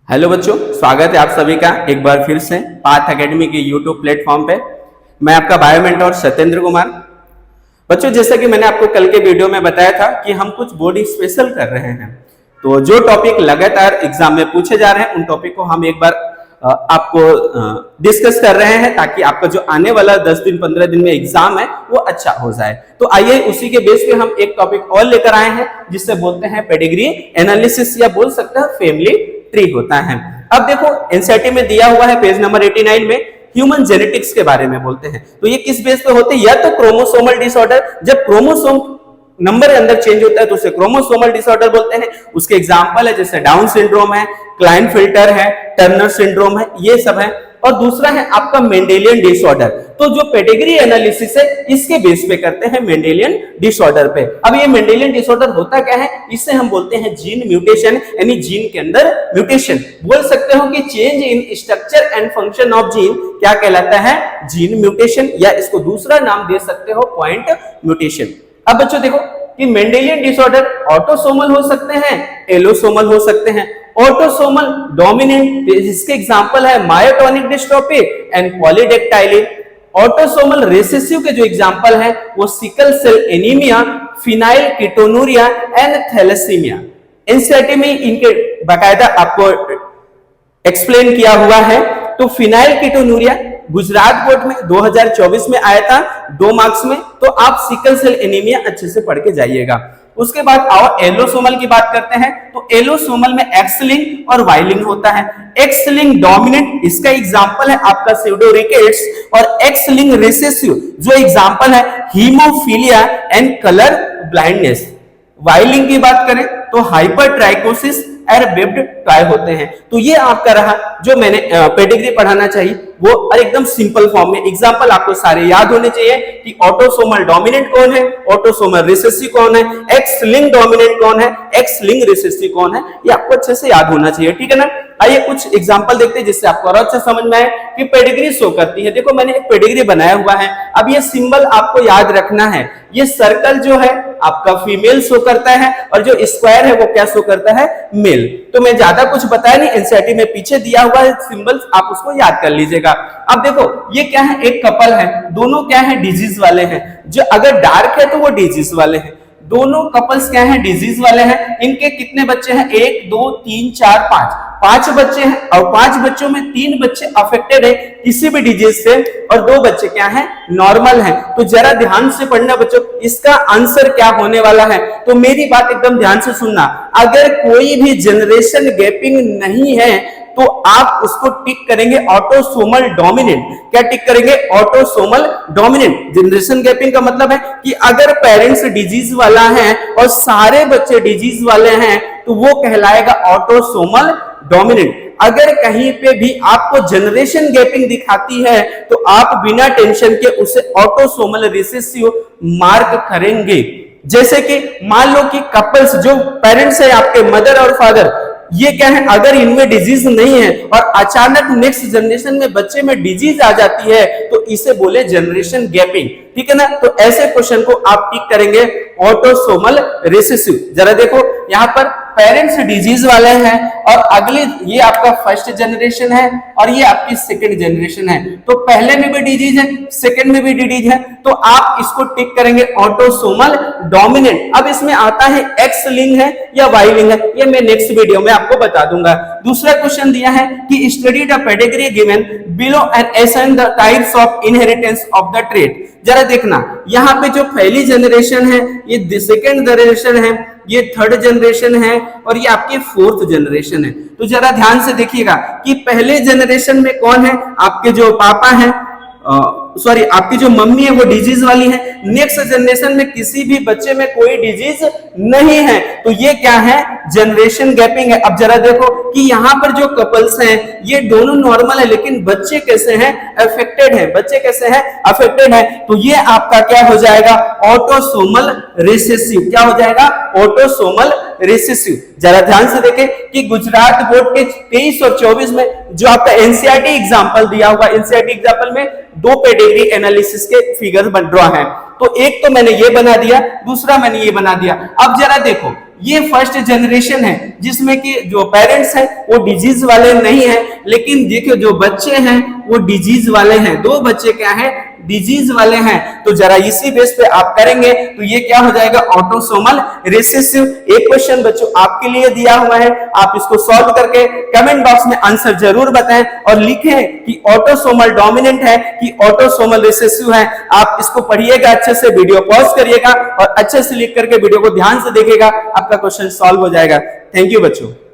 Hello बच्चों, स्वागत है आप सभी का एक बार फिर से पाथ एकेडमी के यूट्यूब प्लेटफॉर्म पे। मैं आपका बायो मेंटर सत्येंद्र कुमार। बच्चों, जैसा कि मैंने आपको कल के वीडियो में बताया था कि हम कुछ बोर्ड स्पेशल कर रहे हैं, तो जो टॉपिक लगातार एग्जाम में पूछे जा रहे हैं उन टॉपिक को हम एक बार आपको डिस्कस कर रहे हैं ताकि आपका जो आने वाला 10 दिन 15 दिन में एग्जाम है वो अच्छा हो जाए। तो आइए उसी के बेस पे हम एक टॉपिक और लेकर आए हैं जिससे बोलते हैं पेडिग्री एनालिसिस, या बोल सकते हैं फैमिली ट्री होता है। अब देखो एनसीईआरटी में दिया हुआ है पेज नंबर 89 में ह्यूमन जेनेटिक्स के बारे में बोलते हैं। तो ये किस बेस पे होते हैं? या तो क्रोमोसोमल डिसऑर्डर, जब क्रोमोसोम नंबर अंदर चेंज होता है तो उसे क्रोमोसोमल डिसऑर्डर बोलते हैं। उसके एग्जांपल है जैसे डाउन सिंड्रोम है, क्लाइनफिल्टर है, टर्नर सिंड्रोम है, ये सब है। और दूसरा है आपका मेंडेलियन डिसऑर्डर। तो जो पेडिग्री एनालिसिस है इसके बेस पे करते हैं मेंडेलियन डिसऑर्डर पे। अब ये मेंडेलियन डिसऑर्डर होता क्या है? इसे हम बोलते हैं जीन म्यूटेशन, यानी जीन के अंदर म्यूटेशन। बोल सकते हो कि change in structure and function of gene क्या कहलाता है? जीन म्यूटेशन, या इसको दूसरा नाम दे सकते हो पॉइंट म्यूटेशन। अब बच्चों देखो कि मेंडेलियन डिसऑर्डर ऑटोसोमल हो सकते हैं, एलोसोमल हो सकते हैं। ऑटोसोमल डोमिनेंट, इसके एग्जांपल है myotonic dystrophy and polydactyly. Autosomal recessive के जो एग्जांपल है वो sickle cell anaemia, phenylketonuria and thalassaemia. NCERT में इनके बाकायदा आपको एक्सप्लेन किया हुआ है। तो फिनाइल कीटोनुरिया गुजरात बोर्ड में 2024 में आया था 2 मार्क्स में, तो आप सिकल सेल एनीमिया अच्छे से पढ़ के जाइएगा। उसके बाद आओ एलोसोमल की बात करते हैं। तो एलोसोमल में एक्स लिंक और वाई लिंक होता है। एक्स लिंक डोमिनेंट, इसका एग्जांपल है आपका स्यूडोरिकेट्स, और एक्स लिंक रिसेसिव जो एग्जांपल है haemophilia and colour blindness. Y link की बात करें तो हाइपरट्राइकोसिस और वेब्ड टॉय होते हैं। तो ये आपका रहा जो मैंने पेडिग्री पढ़ाना चाहिए वो, और एकदम सिंपल फॉर्म में एग्जांपल आपको सारे याद होने चाहिए कि ऑटोसोमल डोमिनेंट कौन है, ऑटोसोमल रिसेसिव कौन है, एक्स लिंक डोमिनेंट कौन है, एक्स लिंक रिसेसिव कौन है, ये आपको अच्छे से याद होना चाहिए। ठीक है ना? आइए कुछ एग्जांपल देखते हैं जिससे आपको और अच्छा समझ में आए कि पेडिग्री शो करती है। देखो मैंने एक पेडिग्री बनाया हुआ है। अब ये सिंबल आपको याद रखना है। ये सर्कल जो है आपका फीमेल शो करता है और जो स्क्वायर है वो क्या शो करता है? मेल। तो मैं ज्यादा कुछ बताया नहीं, एनसीईआरटी में पीछे दिया हुआ है सिंबल्स, आप उसको याद कर लीजिएगा। अब देखो ये क्या है? एक कपल है, दोनों क्या है? डिजीज वाले हैं। जो अगर डार्क है तो वो डिजीज वाले हैं। दोनों कपल्स क्या हैं? डिजीज वाले हैं। इनके कितने बच्चे हैं? 1 2 3 4 5 बच्चे हैं, और 5 बच्चों में 3 बच्चे अफेक्टेड है किसी भी डिजीज से, और 2 बच्चे क्या हैं? नॉर्मल हैं। तो जरा ध्यान से पढ़ना बच्चों, इसका आंसर क्या होने वाला है। तो मेरी बात एकदम ध्यान से सुनना। अगर कोई भी जनरेशन गैपिंग नहीं है तो आप उसको टिक करेंगे ऑटोसोमल डोमिनेंट। क्या टिक करेंगे? Autosomal dominant. जनरेशन गैपिंग का मतलब है कि अगर पेरेंट्स डिजीज वाला है और सारे बच्चे डिजीज वाले हैं तो वो कहलाएगा ऑटोसोमल डोमिनेंट। अगर कहीं पे भी आपको जनरेशन गैपिंग दिखाती है तो आप बिना टेंशन के उसे ऑटोसोमल रिसेसिव मार्क करेंगे। जैसे कि मान लो कि कपल्स जो पेरेंट्स है आपके मदर और फादर, ये क्या है? अगर इनमें डिजीज नहीं है और अचानक नेक्स्ट जनरेशन में बच्चे में डिजीज आ जाती है तो इसे बोले जनरेशन गैपिंग। ठीक है ना? तो ऐसे क्वेश्चन को आप टिक करेंगे ऑटोसोमल रिसेसिव। जरा देखो यहाँ पर पेरेंट्स डिजीज वाले हैं और अगले ये आपका फर्स्ट जनरेशन है और ये आपकी सेकंड जनरेशन है। तो पहले में भी डिजीज है, सेकंड में भी डिजीज है, तो आप इसको टिक करेंगे ऑटोसोमल डोमिनेंट। अब इसमें आता है एक्स लिंक है या वाई लिंक है, ये मैं नेक्स्ट वीडियो में आपको बता दूंगा। दूसरा क्वेश्चन दिया है कि study the pedigree given below and assign the types of inheritance of the trait. जरा देखना यहाँ पे जो पहली जनरेशन है, ये सेकेंड जनरेशन है, ये थर्ड जनरेशन है और ये आपकी फोर्थ जनरेशन है। तो जरा ध्यान से देखिएगा कि पहले जनरेशन में कौन है? आपके जो पापा हैं, सॉरी आपकी जो मम्मी है वो डिजीज वाली है। नेक्स्ट जनरेशन में किसी भी बच्चे में कोई डिजीज नहीं है, तो ये क्या है? जनरेशन गैपिंग है। अब जरा देखो कि यहाँ पर जो कपल्स हैं ये दोनों नॉर्मल है, लेकिन बच्चे कैसे हैं? अफेक्टेड हैं। बच्चे कैसे हैं? अफेक्टेड हैं। तो ये आपका क्या हो जाएगा? Autosomal recessive. क्या हो जाएगा? Autosomal recessive. जरा ध्यान से देखें कि गुजरात बोर्ड के 23 और 24 में जो आपका एनसीईआरटी एग्जांपल दिया हुआ, एनसीईआरटी एग्जांपल में 2 पेडिग्री एनालिसिस के फिगर बन रहा है। तो एक तो मैंने ये बना दिया, दूसरा मैंने ये बना दिया। अब जरा देखो ये फर्स्ट जनरेशन है जिसमें कि जो पेरेंट्स हैं वो डिजीज वाले नहीं है, लेकिन देखिए जो बच्चे हैं वो डिजीज वाले हैं। दो बच्चे क्या है, डिजीज वाले हैं। तो जरा इसी बेस पे आप करेंगे तो ये क्या हो जाएगा, ऑटोसोमल रिसेसिव। एक क्वेश्चन बच्चों आपके लिए दिया हुआ है, आप इसको सॉल्व करके कमेंट बॉक्स में आंसर जरूर बताएं और लिखें कि ऑटोसोमल डोमिनेंट है कि ऑटोसोमल रिसेसिव है। आप इसको पढ़िएगा अच्छे से, वीडियो पॉज करिएगा और अच्छे से लिख करके वीडियो को ध्यान से देखिएगा, आपका क्वेश्चन सॉल्व हो जाएगा। थैंक यू बच्चों।